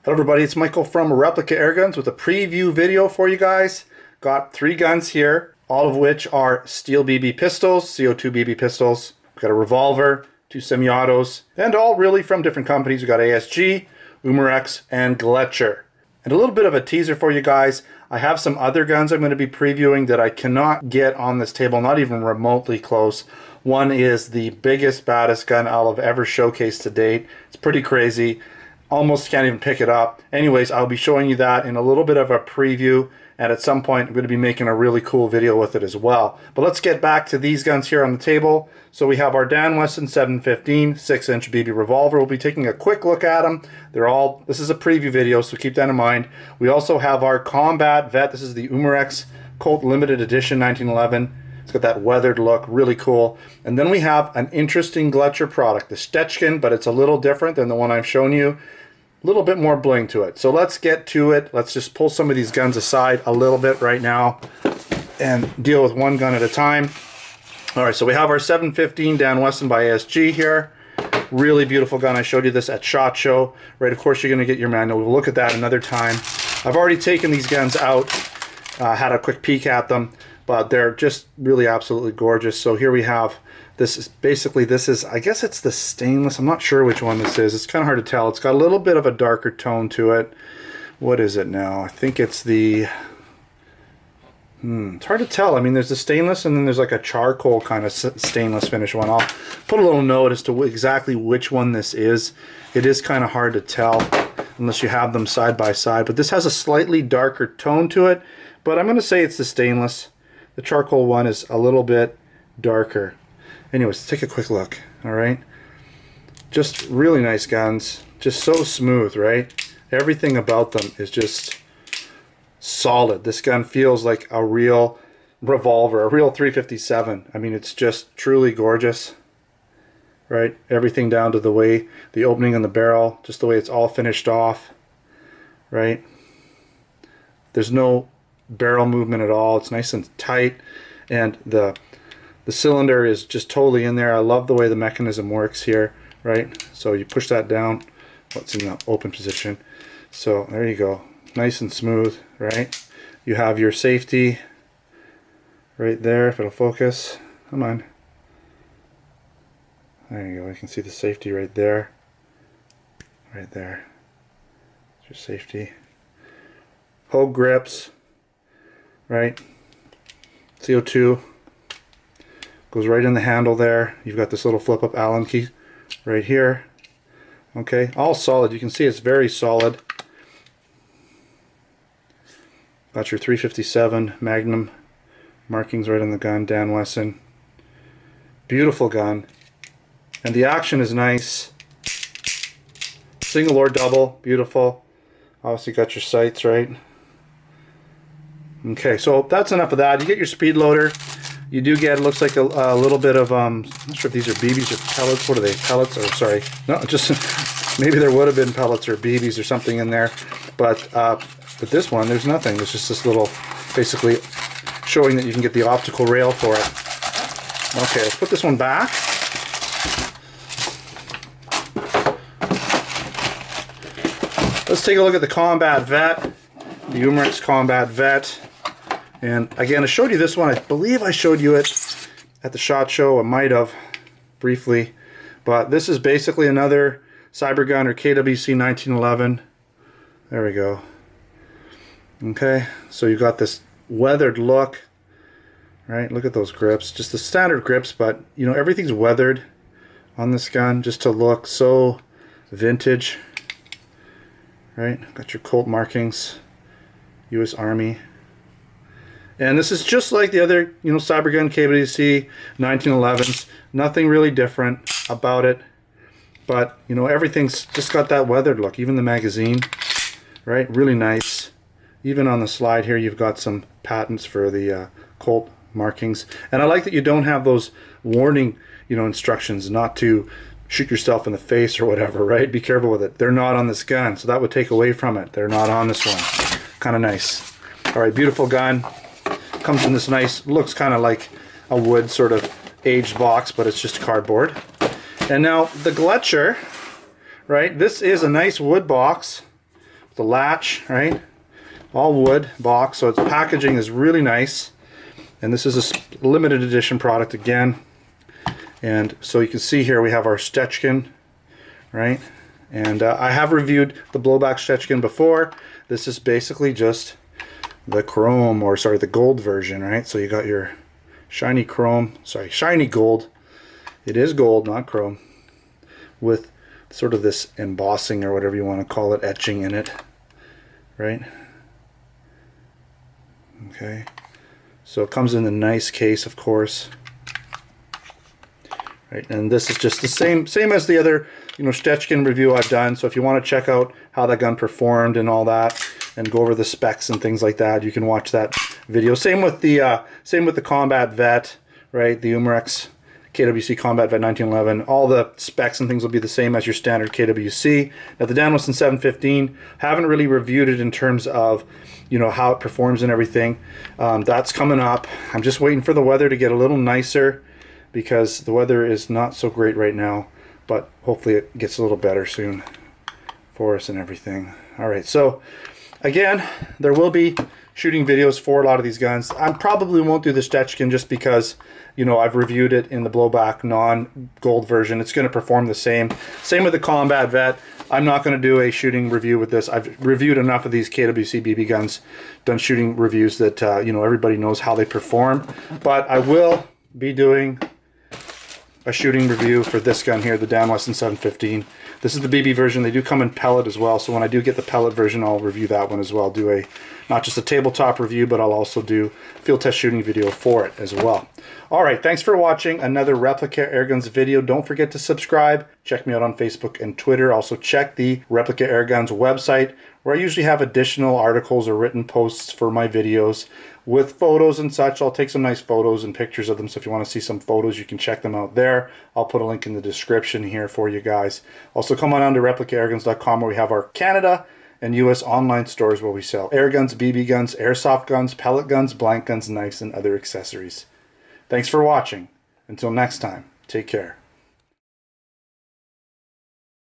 Hello everybody, it's Michael from Replica Airguns with a preview video for you guys. Got 3 guns here, all of which are steel BB pistols, CO2 BB pistols. We've got a revolver, 2 semi-autos, and all really from different companies. We've got ASG, Umarex, and Gletcher. And a little bit of a teaser for you guys. I have some other guns I'm going to be previewing that I cannot get on this table, not even remotely close. One is the biggest, baddest gun I'll have ever showcased to date. It's pretty crazy. Almost can't even pick it up. Anyways, I'll be showing you that in a little bit of a preview, and at some point I'm going to be making a really cool video with it as well. But let's get back to these guns here on the table. So we have our Wesson 715 6-inch BB revolver. We'll be taking a quick look at them. This is a preview video, so keep that in mind. We also have our Combat Vet. This is the Umarex Colt Limited Edition 1911. It's got that weathered look, really cool. And then we have an interesting Gletcher product, the Stechkin, but it's a little different than the one I've shown you. A little bit more bling to it. So let's get to it. Let's just pull some of these guns aside a little bit right now and deal with one gun at a time. All right, so we have our 715 Wesson by ASG here. Really beautiful gun. I showed you this at SHOT Show. Right, of course you're going to get your manual. We'll look at that another time. I've already taken these guns out, had a quick peek at them, but they're just really absolutely gorgeous. So here we have, this is, I guess it's the stainless. I'm not sure which one this is. It's kind of hard to tell. It's got a little bit of a darker tone to it. What is it now? I think it's the, it's hard to tell. I mean, there's the stainless and then there's like a charcoal kind of stainless finish one. I'll put a little note as to exactly which one this is. It is kind of hard to tell unless you have them side by side. But this has a slightly darker tone to it. But I'm going to say it's the stainless. The charcoal one is a little bit darker. Anyways, let's take a quick look. All right, just really nice guns, just so smooth, right? Everything about them is just solid. This gun feels like a real revolver, a real 357. I mean, it's just truly gorgeous, right? Everything down to the way the opening on the barrel, just the way it's all finished off, right? There's no barrel movement at all. It's nice and tight, and the cylinder is just totally in there. I love the way the mechanism works here, right? So you push that down, it's in the open position. So there you go, nice and smooth, right? You have your safety right there, if it'll focus. Come on. There you go, you can see the safety right there. Right there. That's your safety. Hogue grips, right? CO2 goes right in the handle there. You've got this little flip up Allen key right here. Okay, all solid. You can see it's very solid. Got your 357 Magnum markings right on the gun, Wesson. Beautiful gun. And the action is nice. Single or double, beautiful. Obviously got your sights right. Okay, so that's enough of that. You get your speed loader. You do get, it looks like a little bit of, I'm not sure if these are BBs or pellets. What are they, pellets? Or sorry, no, just, maybe there would have been pellets or BBs or something in there. But with this one, there's nothing. There's just this little, basically showing that you can get the optical rail for it. Okay, let's put this one back. Let's take a look at the Combat Vet, the Umarex Combat Vet. And again, I showed you this one. I believe I showed you it at the SHOT Show. I might have briefly. But this is basically another cyber gun or KWC 1911. There we go. Okay, so you got this weathered look. Right, look at those grips. Just the standard grips, but you know, everything's weathered on this gun just to look so vintage. Right, got your Colt markings, U.S. Army. And this is just like the other, you know, cyber gun KWC 1911s. Nothing really different about it. But, you know, everything's just got that weathered look. Even the magazine, right? Really nice. Even on the slide here, you've got some patents for the Colt markings. And I like that you don't have those warning, you know, instructions not to shoot yourself in the face or whatever, right? Be careful with it. They're not on this gun, so that would take away from it. They're not on this one. Kind of nice. All right, beautiful gun. Comes in this nice, looks kind of like a wood sort of aged box, but it's just cardboard. And now the Gletcher, right? This is a nice wood box the latch, right? All wood box, so its packaging is really nice. And this is a limited edition product again. And so you can see here we have our Stechkin, right? And I have reviewed the blowback Stechkin before. This is basically just the chrome, or sorry, the gold version, right? So you got your shiny chrome, sorry, shiny gold. It is gold, not chrome, with sort of this embossing or whatever you want to call it, etching in it, right? Okay, so it comes in a nice case, of course, right? And this is just the same as the other, you know, Stechkin review I've done. So if you want to check out how that gun performed and all that, and go over the specs and things like that, you can watch that video. Same with the Combat Vet, right? The Umarex KWC Combat Vet 1911. All the specs and things will be the same as your standard KWC. Now the Dan Wesson 715, haven't really reviewed it in terms of, you know, how it performs and everything. That's coming up. I'm just waiting for the weather to get a little nicer, because the weather is not so great right now, but hopefully it gets a little better soon for us and everything. All right, so again, there will be shooting videos for a lot of these guns. I probably won't do the Stechkin just because, you know, I've reviewed it in the blowback non-gold version. It's going to perform the same. Same with the Combat Vet. I'm not going to do a shooting review with this. I've reviewed enough of these KWC BB guns, done shooting reviews that, you know, everybody knows how they perform. But I will be doing a shooting review for this gun here, the Dan Wesson 715. This is the BB version. They do come in pellet as well, so when I do get the pellet version, I'll review that one as well. Do a, not just a tabletop review, but I'll also do field test shooting video for it as well. All right, thanks for watching another Replica Airguns video. Don't forget to subscribe. Check me out on Facebook and Twitter. Also check the Replica Airguns website, where I usually have additional articles or written posts for my videos with photos and such. I'll take some nice photos and pictures of them, so if you want to see some photos, you can check them out there. I'll put a link in the description here for you guys. Also come on to replicaAirguns.com, where we have our Canada and US online stores where we sell air guns, BB guns, airsoft guns, pellet guns, blank guns, knives, and other accessories. Thanks for watching. Until next time, take care.